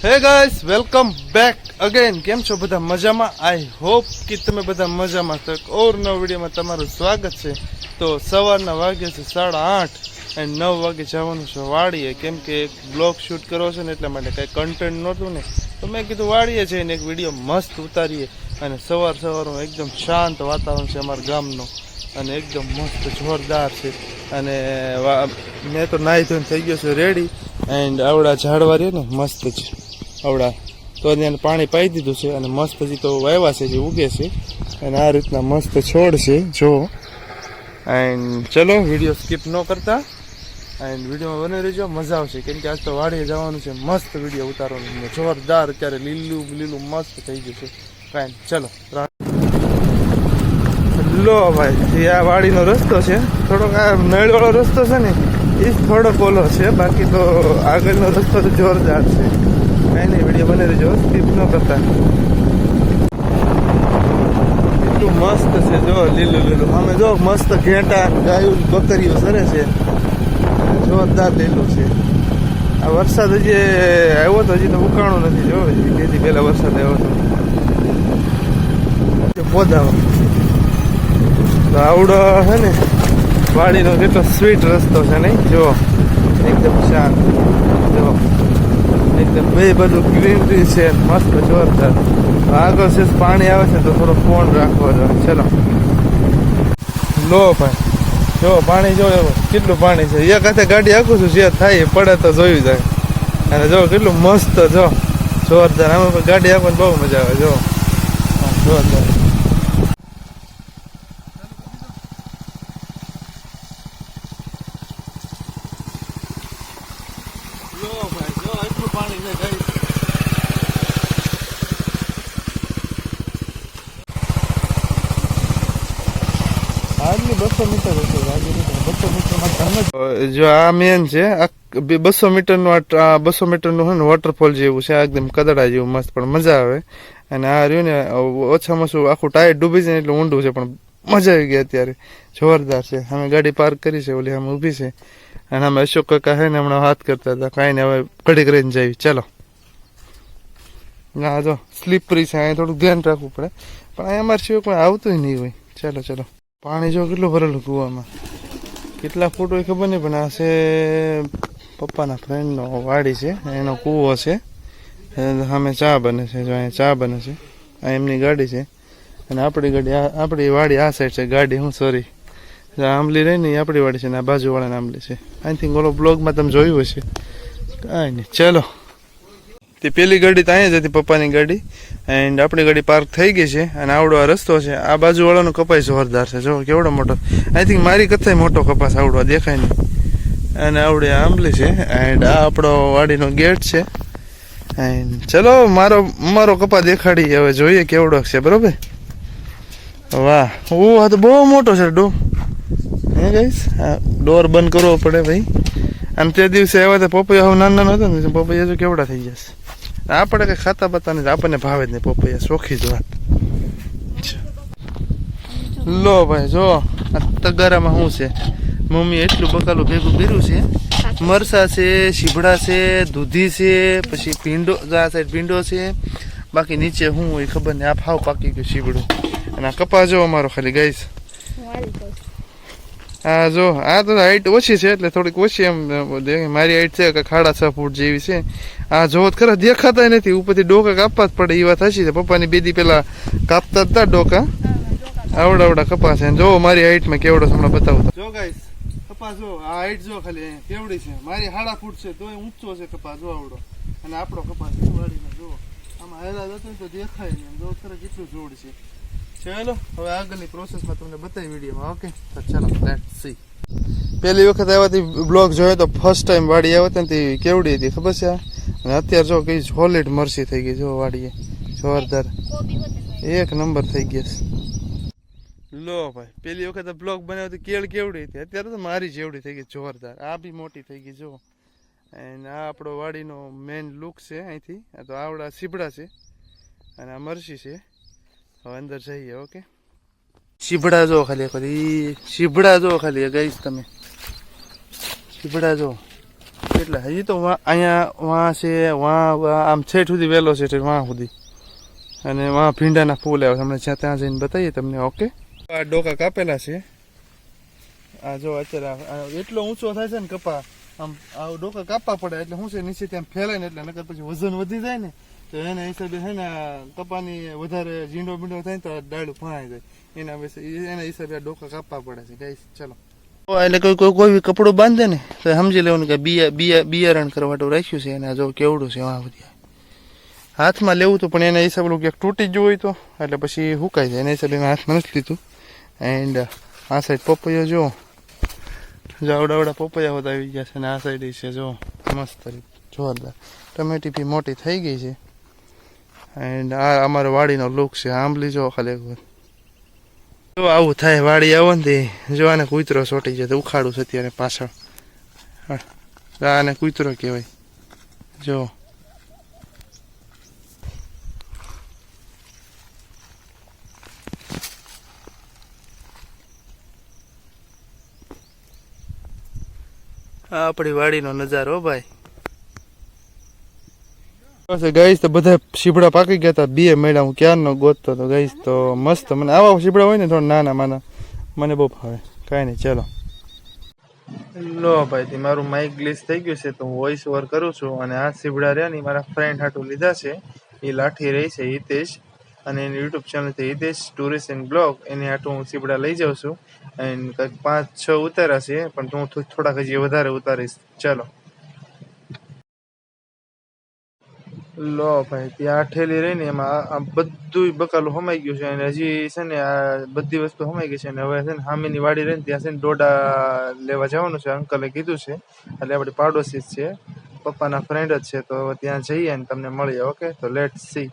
હે guys welcome back again. કેમ છો બધા? મજામાં? આઈ હોપ કે તમે બધા મજામાં. તો એક ઓર નવા વિડીયોમાં તમારું સ્વાગત છે. તો સવારના વાગે છે 8:30 અને 9 વાગે જવાનું છે વાડીએ, કેમ કે એક બ્લોગ શૂટ કરવો છે ને એટલા માટે કંઈ કન્ટેન્ટ નહોતું ને, તો મેં કીધું વાડીએ જઈને એક વિડીયો મસ્ત ઉતારીએ. અને સવારમાં એકદમ શાંત વાતાવરણ છે અમારા ગામનું અને એકદમ મસ્ત જોરદાર છે. અને મેં તો નાહી ધોઈને થઈ ગયો છું રેડી. એન્ડ આવડા ઝાડવા રહે ને મસ્ત જ આવડા, તો એને પાણી પાઈ દીધું છે અને મસ્ત હજી તો વાવ્યા છે, જે ઉગે છે. અને આ રીતના મસ્ત છોડ છે જો. એન્ડ ચલો વિડીયો સ્કીપ ન કરતા એન્ડ વિડીયોમાં બને રહેજો, મજા આવશે. કેમ કે આજ તો વાડીએ જવાનું છે, મસ્ત વિડીયો ઉતારવાનું જોરદાર. અત્યારે લીલું લીલું મસ્ત થઈ ગયું છે. ફાઇન, ચલો. લો ભાઈ, આ વાડીનો રસ્તો છે, થોડોક આ નળવાળો રસ્તો છે ને એ થોડોક ઓલો છે, બાકી તો આગળનો રસ્તો તો જોરદાર છે. કાંઈ નહીં, વિડીયો બને રહેજો, સ્કીપ ન કરતા. એટલું મસ્ત છે જો, લીલું લીલું. અમે જો મસ્ત ઘેટા ગાયું બકરીઓ સરે છે, જોરદાર લીલું છે. આ વરસાદ હજી આવ્યો તો, હજી તો ઉકાણો નથી જો, તેથી પહેલા વરસાદ આવ્યો હતો. પોદાવા તો આવડો છે ને વાડીનો કેટલો સ્વીટ રસ્તો છે નહીં જો, એકદમ શાંત જો, એકદમ બે બધું ગ્રીનરી છે, મસ્ત જોરદાર. આગળ છે પાણી આવે છે તો થોડો ફોન રાખવો જોઈએ. ચલો લો ભાઈ, જો પાણી જો કેટલું પાણી છે. એક હાથે ગાડી આખું છું, જે થાય પડે તો જોયું જાય. અને જો કેટલું મસ્ત જો જોરદાર. આમાં પણ ગાડી આપવાની બહુ મજા આવે જો, જોરદાર. જો આ મેન છે, 200 મીટરનું 200 મીટરનું છે ને વોટરફોલ જેવું છે, એકદમ કદડા જેવું મસ્ત, પણ મજા આવે. અને આ રહ્યું ને ઓછામાં ઓછું આખું ટાયર ડૂબી જાય એટલું ઊંડું છે, પણ મજા આવી ગઈ અત્યારે, જોરદાર છે. અમે ગાડી પાર્ક કરી છે, ઓલી અમે ઊભી છે. અને અમે અશોક કાકા છે ને હમણાં હાથ કરતા હતા, કાંઈ ને હવે ઘડીક રહીને જઈએ. ચાલો. ના જો સ્લીપરી છે, અહીંયા થોડુંક ધ્યાન રાખવું પડે, પણ અહીંયા અમારે સિવાય કોઈ આવતું નહીં હોય. ચાલો ચલો. પાણી જો કેટલું ભરેલું કૂવામાં, કેટલા ફૂટ હોય ખબર નહીં, પણ આ છે પપ્પાના ફ્રેન્ડનો વાડી છે, એનો કૂવો છે. સામે ચા બને છે જો, અહીંયા ચા બને છે, આ એમની ગાડી છે. અને આપણી ગાડી આપણી વાડી આ સાઈડ છે. ગાડી હું સોરી આંબલી રહી ને એ આપણી વાડી છે ને આ બાજુવાળાને આંબલી છે. આઈ થિંક ઓલો બ્લોગમાં તમે જોયું હશે. કાંઈ નહીં, ચલો. તે પેલી ગાડી તો અહીંયા જ હતી, પપ્પાની ગાડી. એન્ડ આપણી ગાડી પાર્ક થઈ ગઈ છે. અને આવડો આ રસ્તો છે. આ બાજુવાળાનો કપાસ જોરદાર છે જો, કેવડો મોટો. આઈ થિંક મારી કથાય મોટો કપાસ આવડો દેખાય નહીં. અને આવડે આંબલી છે. એન્ડ આ આપણો વાડીનો ગેટ છે. એન્ડ ચલો મારો કપા દેખાડી હવે જોઈએ કેવડો છે. બરોબર? વાહ, આ તો બહુ મોટો છે ડો. હે ગાઈસ, આ ડોર બંધ કરવો પડે ભાઈ. અને તે દિવસે આવ્યા હતા પપૈયા હવે નાના નાના હતા ને, પપૈયા જો કેવડા થઈ જશે. આપણે કઈ ખાતા બતા નથી, આપણને ભાવે જ નહીં પપૈયા, ચોખ્ખી જ વાત. લો ભાઈ જો આ તગારામાં શું છે, મમ્મી એટલું બકાલું ભેગું કર્યું છે. મરસા છે, શીભડા છે, દૂધી છે, પછી ભીંડો, આ સાઈડ ભીંડો છે, બાકી નીચે શું હોય ખબર નહીં. આ ફાવ પાકી ગયું શીભડું. અને આ કપા જો અમારો ખાલી ગાઈસ. હા જો, આ તો હાઈટ ઓછી છે એટલે થોડીક ઓછી એમ, મારી હાઈટ છે કે 6.5 ફૂટ જેવી છે. આ જો ખરા દેખાતા નથી, ઉપરથી ડોકા કાપવા જ પડે એ વાત હશે. પપ્પાની બેદી પેલા કાપતા હતા ડોકા. આવડા કપાસ છે જો, મારી હાઈટમાં કેવડો હમણાં બતાવું જો ગાઈસ. કપાસ જો, આ હાઈટ જો ખાલી કેવડી છે, મારી 1.5 ફૂટ છે, તોય ઊંચો છે કપાસ જો આવડો. અને આપણો કપાસ વાડીમાં જો આમાં હેલા જતો ને તો દેખાય નહીં, જો ખરા કેટલું જોડ છે. ચાલો હવે આગળની પ્રોસેસમાં તમને બતાવી વિડીયોમાં. ઓકે તો ચાલો લેટ્સ સી. પહેલી વખત આવ્યાથી બ્લોગ જોયો તો, ફર્સ્ટ ટાઈમ વાડી આવ્યા હતા ને કેવડી હતી ખબર છે. અને અત્યારે જો કઈ સોલિડ મરસી થઈ ગઈ જો વાડીએ, જોરદાર એક નંબર થઈ ગયા. લો ભાઈ, પેલી વખત બ્લોગ બનાવ્યો કેળ કેવડી હતી, અત્યારે તો મારી જેવડી થઈ ગઈ જોરદાર. આ બી મોટી થઈ ગઈ જો. અને આ આપણો વાડીનો મેઇન લુક છે અહીંથી. આ તો આવડા સીબડા છે અને આ મરસી છે. હવે અંદર જઈએ. ઓકે, શીભડા જો ખાલી, શીભડા જો ખાલી ગાઈસ, તમે શીભડા જો કેટલા હજી તો અહીંયા વાં છે વાં આમ છેઠ સુધી વહેલો છે વાં સુધી અને વાં ભીંડાના ફૂલ આવે હમણાં જ્યાં ત્યાં જઈને બતાવીએ તમને. ઓકે, આ ડોકા કાપેલા છે. આ જો અત્યારે એટલો ઊંચો થાય છે ને કપા, આમ આ ડોકા કાપવા પડે એટલે શું છે નીચે ત્યાં ફેલાય ને એટલે નકર પછી વજન વધી જાય ને તો એના હિસાબે છે ને કપાની વધારે ઝીંડો બીંડો થાય ને તો ડાળું ફણાઈ જાય, એના હિસાબે આ ડોકા કાપવા પડે છે ગાઈસ. ચલો એટલે કોઈ કપડું બાંધે ને તો સમજી લેવાનું કે બિયારણ કરવાટું રાખ્યું છે એને. જો કેવડું છે વાં બધી હાથમાં લેવું તો પણ એના હિસાબે ક્યાંક તૂટી ગયું હોય તો એટલે પછી હુકાઈ જાય, એના હિસાબે મેં હાથમાં નથી લીધું. એન્ડ આ સાઈડ પપૈયો જો આવડા પપૈયા હોત આવી ગયા છે અને આ સાઈડ છે જો મસ્ત જોરદાર ટમેટી બી મોટી થઈ ગઈ છે. એન્ડ આ અમારો વાડીનો લુક છે. આંબલી જો ખાલી એકવાર જો આવું થાય વાડી આવો ને જો આને કૂતરો ચોટી જાય તો ઉખાડું છે અત્યારે પાછળ. આને કૂતરો કહેવાય. જો આપણી વાડીનો નજારો ભાઈ. ગાઈસ તો બધા શીપડા પાકી ગયા હતા, 2 મેળા હું ક્યારનો ગોતતો હતો ગાઈસ. તો મસ્ત મને આવા શીપડા હોય ને થોડા નાના માના મને બહુ ભાવે. કાંઈ નહીં ચલો. લો ભાઈ મારું માઇક ગ્લિચ થઈ ગયું છે તો હું વોઇસ ઓવર કરું છું. અને આ શીપડા રહ્યા ને મારા ફ્રેન્ડ હાટું લીધા છે. એ લાઠી રહી છે હિતેશ, અને એની યુટ્યુબ ચેનલ છે હિતેશ ટુરિસ્ટ એન્ડ બ્લોગ. એની હાટું હું શીપડા લઈ જાઉં છું. એન્ડ કંઈક 5-6 ઉતાર્યા છે પણ હું થોડાક હજી વધારે ઉતારીશ. ચલો. લો ભાઈ ત્યાં ઠેલી રહીને એમાં બધું બકાલું હમાઈ ગયું છે અને હજી છે ને આ બધી વસ્તુ હમાઈ ગઈ છે. અને હવે છે ને સામેની વાડી રહીને ત્યાં છે ને ડોડા લેવા જવાનું છે, અંકલે કીધું છે. એટલે આપણી પાડોશી જ છે, પપ્પાના ફ્રેન્ડ જ છે. તો ત્યાં જઈએ ને તમને મળીએ. ઓકે, તો લેટ સી.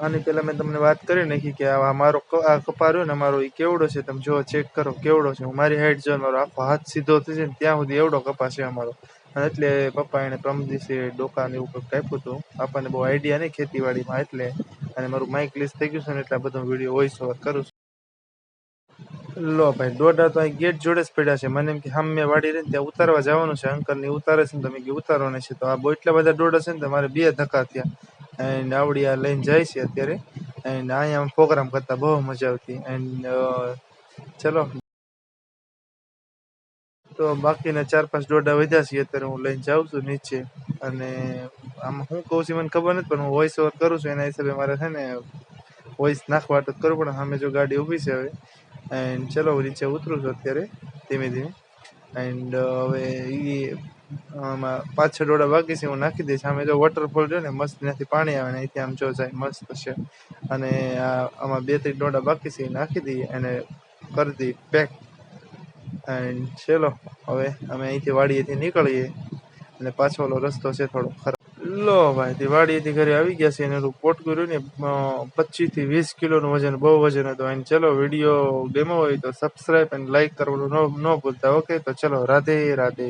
આની પહેલા મેં તમને વાત કરી નાખી કે આ મારો આ કપા રહ્યો ને મારો એ કેવડો છે. તમે જો ચેક કરો કેવડો છે. હું મારી હાઈટ જો મારો આખો હાથ સીધો થઈ જાય ને ત્યાં સુધી એવડો કપા છે અમારો. અને એટલે પપ્પા એને પ્રમ દિવસે ડોકા ને એવું કંઈક કાપ્યું હતું. આપણને બહુ આઈડિયા નહીં ખેતીવાડીમાં એટલે. અને મારું માઇક લીસ થઈ ગયું છે ને એટલે બધો વિડીયો વોઇસ ઓવર કરું છું. લો ભાઈ ડોડા તો અહીં ગેટ જોડે જ પડ્યા છે. મને એમ કે સામે વાડી રહીને ત્યાં ઉતારવા જવાનું છે. અંકલ ને ઉતારે છે ને તમે કે ઉતારવાના છે. તો આ બહુ એટલા બધા ડોડા છે ને તો મારે 2 ધક્કા થયા. એન્ડ આવડી આ લઈને જાય છે અત્યારે. એન્ડ અહીંયા પ્રોગ્રામ કરતા બહુ મજા આવતી. એન્ડ ચલો તો બાકીના 4-5 ડોડા વધ્યા છે અત્યારે હું લઈને જાઉં છું નીચે. અને આમાં હું કહું છું મને ખબર નથી પણ હું વોઇસ ઓવર કરું છું એના હિસાબે મારે છે ને વોઇસ નાખવા તો કરવું પડે. સામે જો ગાડી ઊભી છે હવે. એન્ડ ચલો નીચે ઉતરું છું અત્યારે ધીમે ધીમે. એન્ડ હવે એ આમાં 5-6 ડોડા બાકી છે હું નાખી દઈશ. સામે જો વોટરફોલ રહ્યો ને મસ્ત ત્યાંથી પાણી આવે ને અહીંથી આમ જો જાય મસ્ત છે. અને આમાં 2-3 ડોડા બાકી છે એ નાખી દઈએ અને કરી દઈએ પેક. એન્ડ ચલો હવે અમે અહીંથી વાડીએથી નીકળીએ. અને પાછો ઓલો રસ્તો છે થોડો ખરાબ. લો ભાઈ વાડીએથી ઘરે આવી ગયા છે. એનું પોટકું રહ્યું ને 25 થી 20 કિલોનું વજન, બહુ વજન હતું. એન્ડ ચલો વિડીયો ગમ્યો હોય તો સબસ્ક્રાઈબ અને લાઈક કરવાનું ન ભૂલતા. ઓકે, તો ચલો રાધે રાધે.